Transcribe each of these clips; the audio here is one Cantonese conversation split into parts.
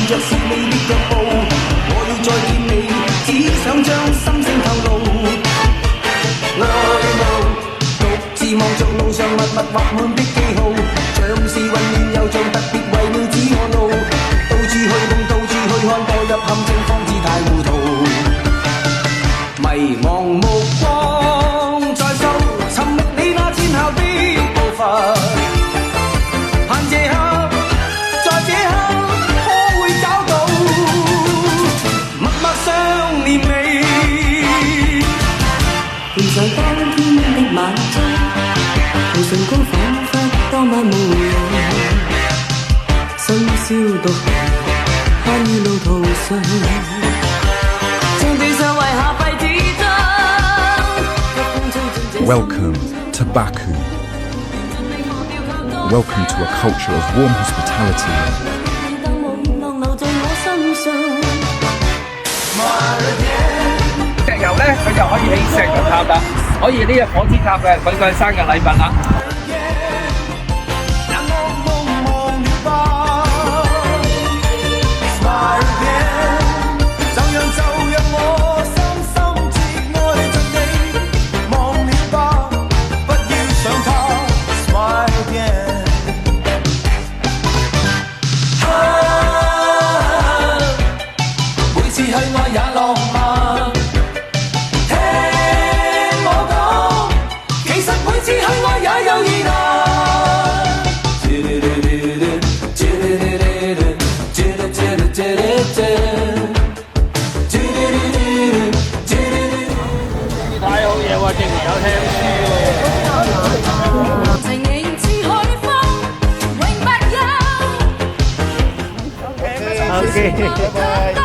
着是你的腳步，我要再見你，只想將心聲透露。愛慕，獨自望着路上密密畫滿的記號，像是混亂又像特別為了指我路，到處去碰，到處去看，墮入陷阱方知太糊塗。迷茫目光在掃，尋覓你那戰後的步伐。盼這刻，在這刻，可會找到默默想念你。伴上當天的晚鐘，途上高彷彿當晚無人，深宵獨行，攀於路途上。Welcome to Baku. Welcome to a culture of warm hospitality. 石油咧，佢就可以起石油塔啦，可以呢隻火之塔嘅佢嘅生日禮物啦。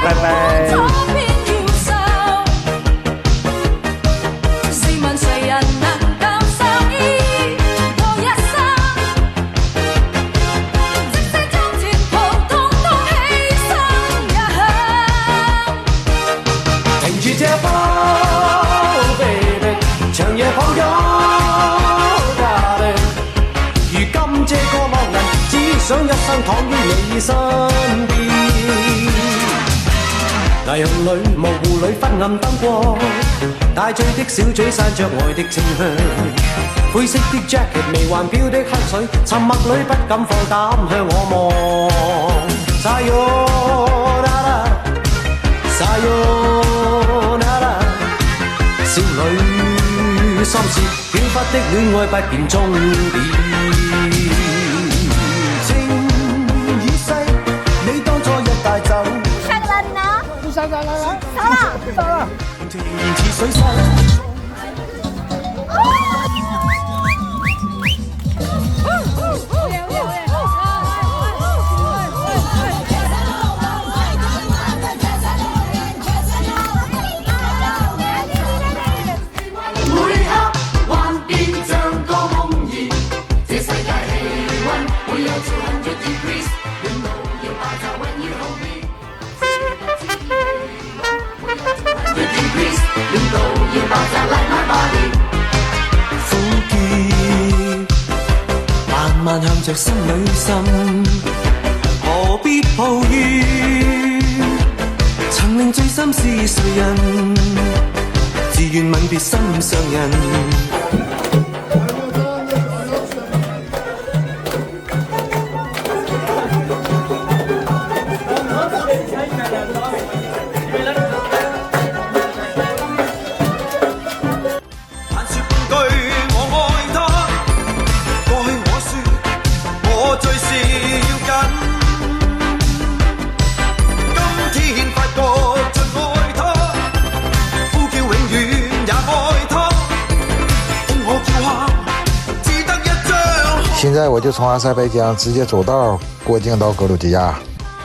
拜拜。試問誰人能夠相依過一生？即使將前途統統犧牲也響。停住這步 ，baby， 長夜抱擁 ，darling。如今這個惡人，只想一生躺於你身邊。大洋裏模糊裏昏暗燈光，帶醉的小嘴散着愛的清香，灰色的 jacket 微環飄的黑水，沉默裏不敢放膽向我望。Sayonara， Sayonara， 少女心事飄忽的戀愛不見終點。情已逝，你當初一帶走。上啦！走啦！停似水勢。每刻幻變像個夢兒，這世界氣溫會有200 degrees， 暖爐要爆炸 when you hold me。苦澀慢慢向着心裏滲，何必抱怨？曾令醉心是誰人？自願吻別心上人。现在我就从阿塞拜疆直接走道过境到格鲁吉亚，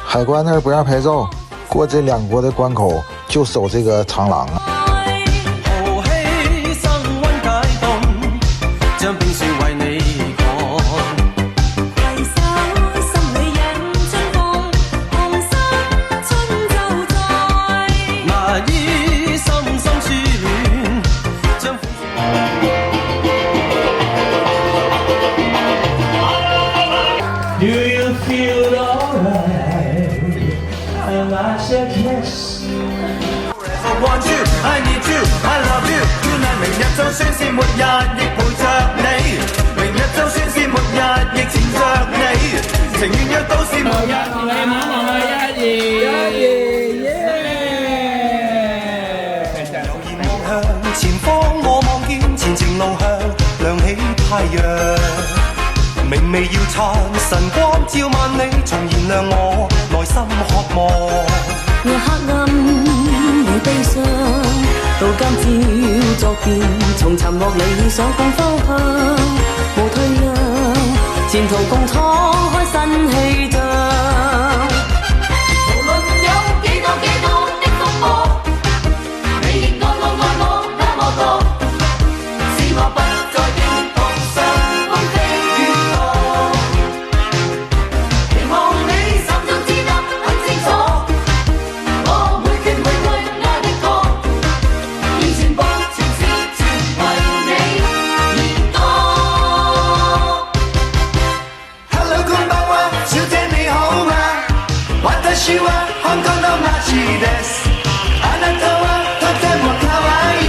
海关那儿不让拍照，过这两国的关口就守这个长廊啊。said yes. I want you, I need you, I love you. Tonight 明日就算是末日，亦陪着你。明日就算是末日，亦纏着你。情願約到是末日。向前方，我望見前程路向亮起太陽，明媚耀燦，神光照萬里，重燃亮我內心渴望。夜黑暗，夜悲傷，到今朝作變，從沉落理想共方向，無退讓，前途共敞開新氣象。無論有幾多的風波，你亦愛我那麼多，使我不再驚慌，上風飛遠航。期望你心中知得很清楚，我每闕每句愛的歌，要傳播全是全為你而歌。Hello， こんばんは，小姐你好嗎？私は香港の街です。あなたはとても可愛い。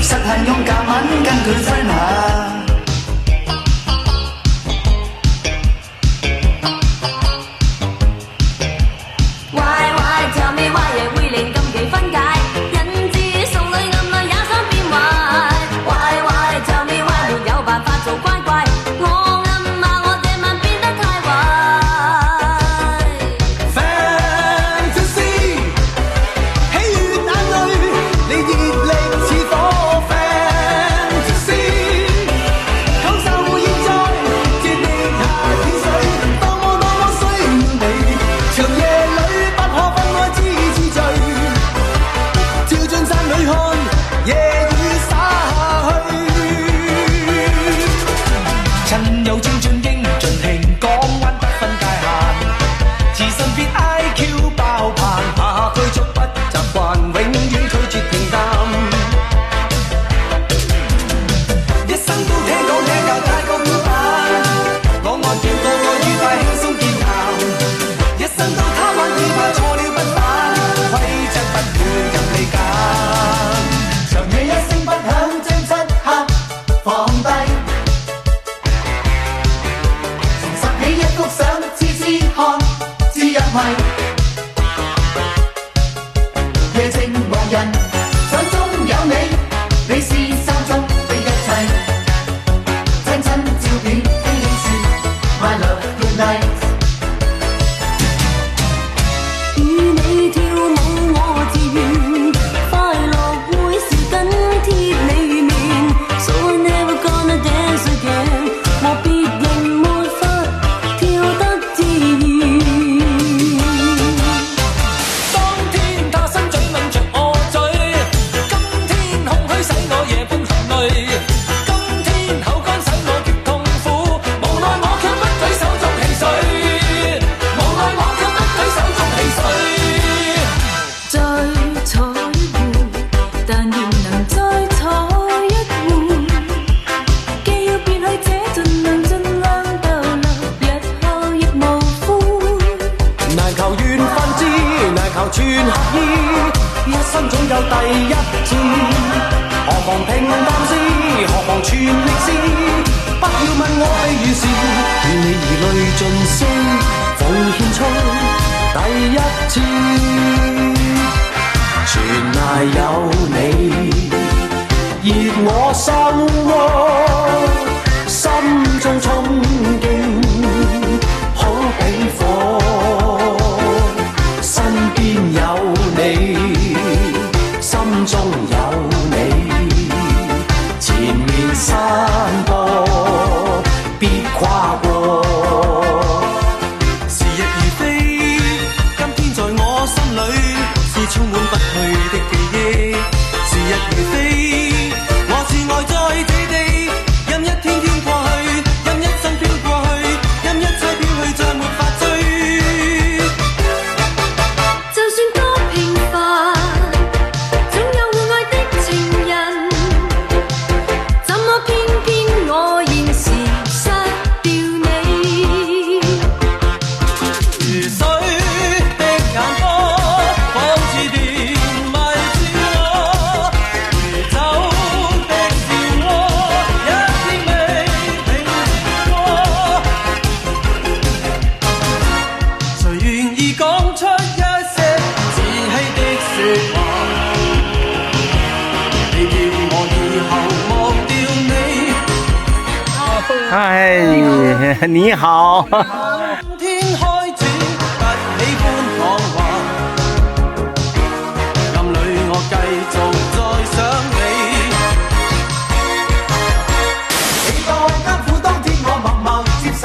實行勇敢猛跟佢在哪？Why tell me why 夜會令禁忌分解，人知送女暗內也想變壞。Why tell me why 沒有辦法做乖乖，我暗罵我這晚變得太壞。？Fantasy，喜悅眼淚，你熱力似火。Fantasy，享受現在，接你下天水，多麼需要你，長夜裏不可分開知醉，照進山裏看，夜雨灑下去。趁有精進應盡興，港灣不分界限，自信別 IQ 爆棚，下居足不習慣，永遠拒絕平淡。一生都聽講聽教太過古板，我愛叫個個愉快輕鬆健談，一生都貪玩只怕錯了不返，規則不會任你揀。長夜一聲不響將漆黑放低，重拾起一幅相，痴痴看，知入迷。夜靜無人，掌中有你，你是心中的一切。親親照片，輕輕說 My love good night。與你跳舞我自願，快樂會是緊貼你面。So I never gonna dance again， 和別人沒法跳得自然。當天他伸嘴吻着我嘴，今天空虛使我夜半含淚，今天口乾使我極痛苦，無奈我卻不舉手中汽水，無奈我卻不舉手中汽水。再彩虹，但願能再彩一回。既要別去，這盡量逗留，日後亦無悔。難求緣分知，難求全合意，一生總有第一次。何妨平淡事，何妨全力試，不要問我悲與笑，與你而淚盡瀉，奉獻出第一次。全賴有你，熱我心窩，心中憧憬可比火，身邊有你，心中有你，前面山坡必跨過。時日如飛，今天在我心裏是充滿不去的記憶。時日如飛，我是愛在這地，任一天天過去，任一生飄過去，任一切飄去，再沒法追。就算多平凡，總有互愛的情人，怎麼偏偏我現時失掉你？如水的眼波，唉，你好。天開始不喜歡講話，暗裏我繼續再想你。幾多艱苦當天我默默接受，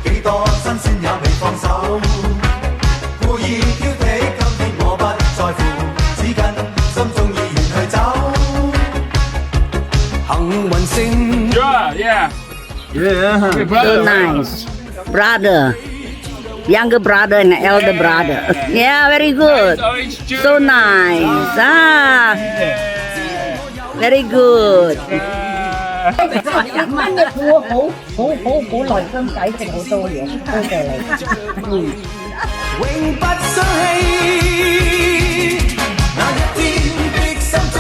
幾多辛酸也未放手。故意挑剔，今天我不在乎，只跟心中意願去走。幸運星。Yeah. So nice. Brother. Younger brother and elder brother. Yeah, very good. So nice. Ah. Very good. 蚊嘅股好耐心解釋好多嘢，多謝你。永不相棄。那一天的心中，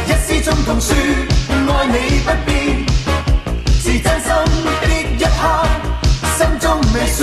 一絲中痛説愛你不變，是真心的一刻，心中未説。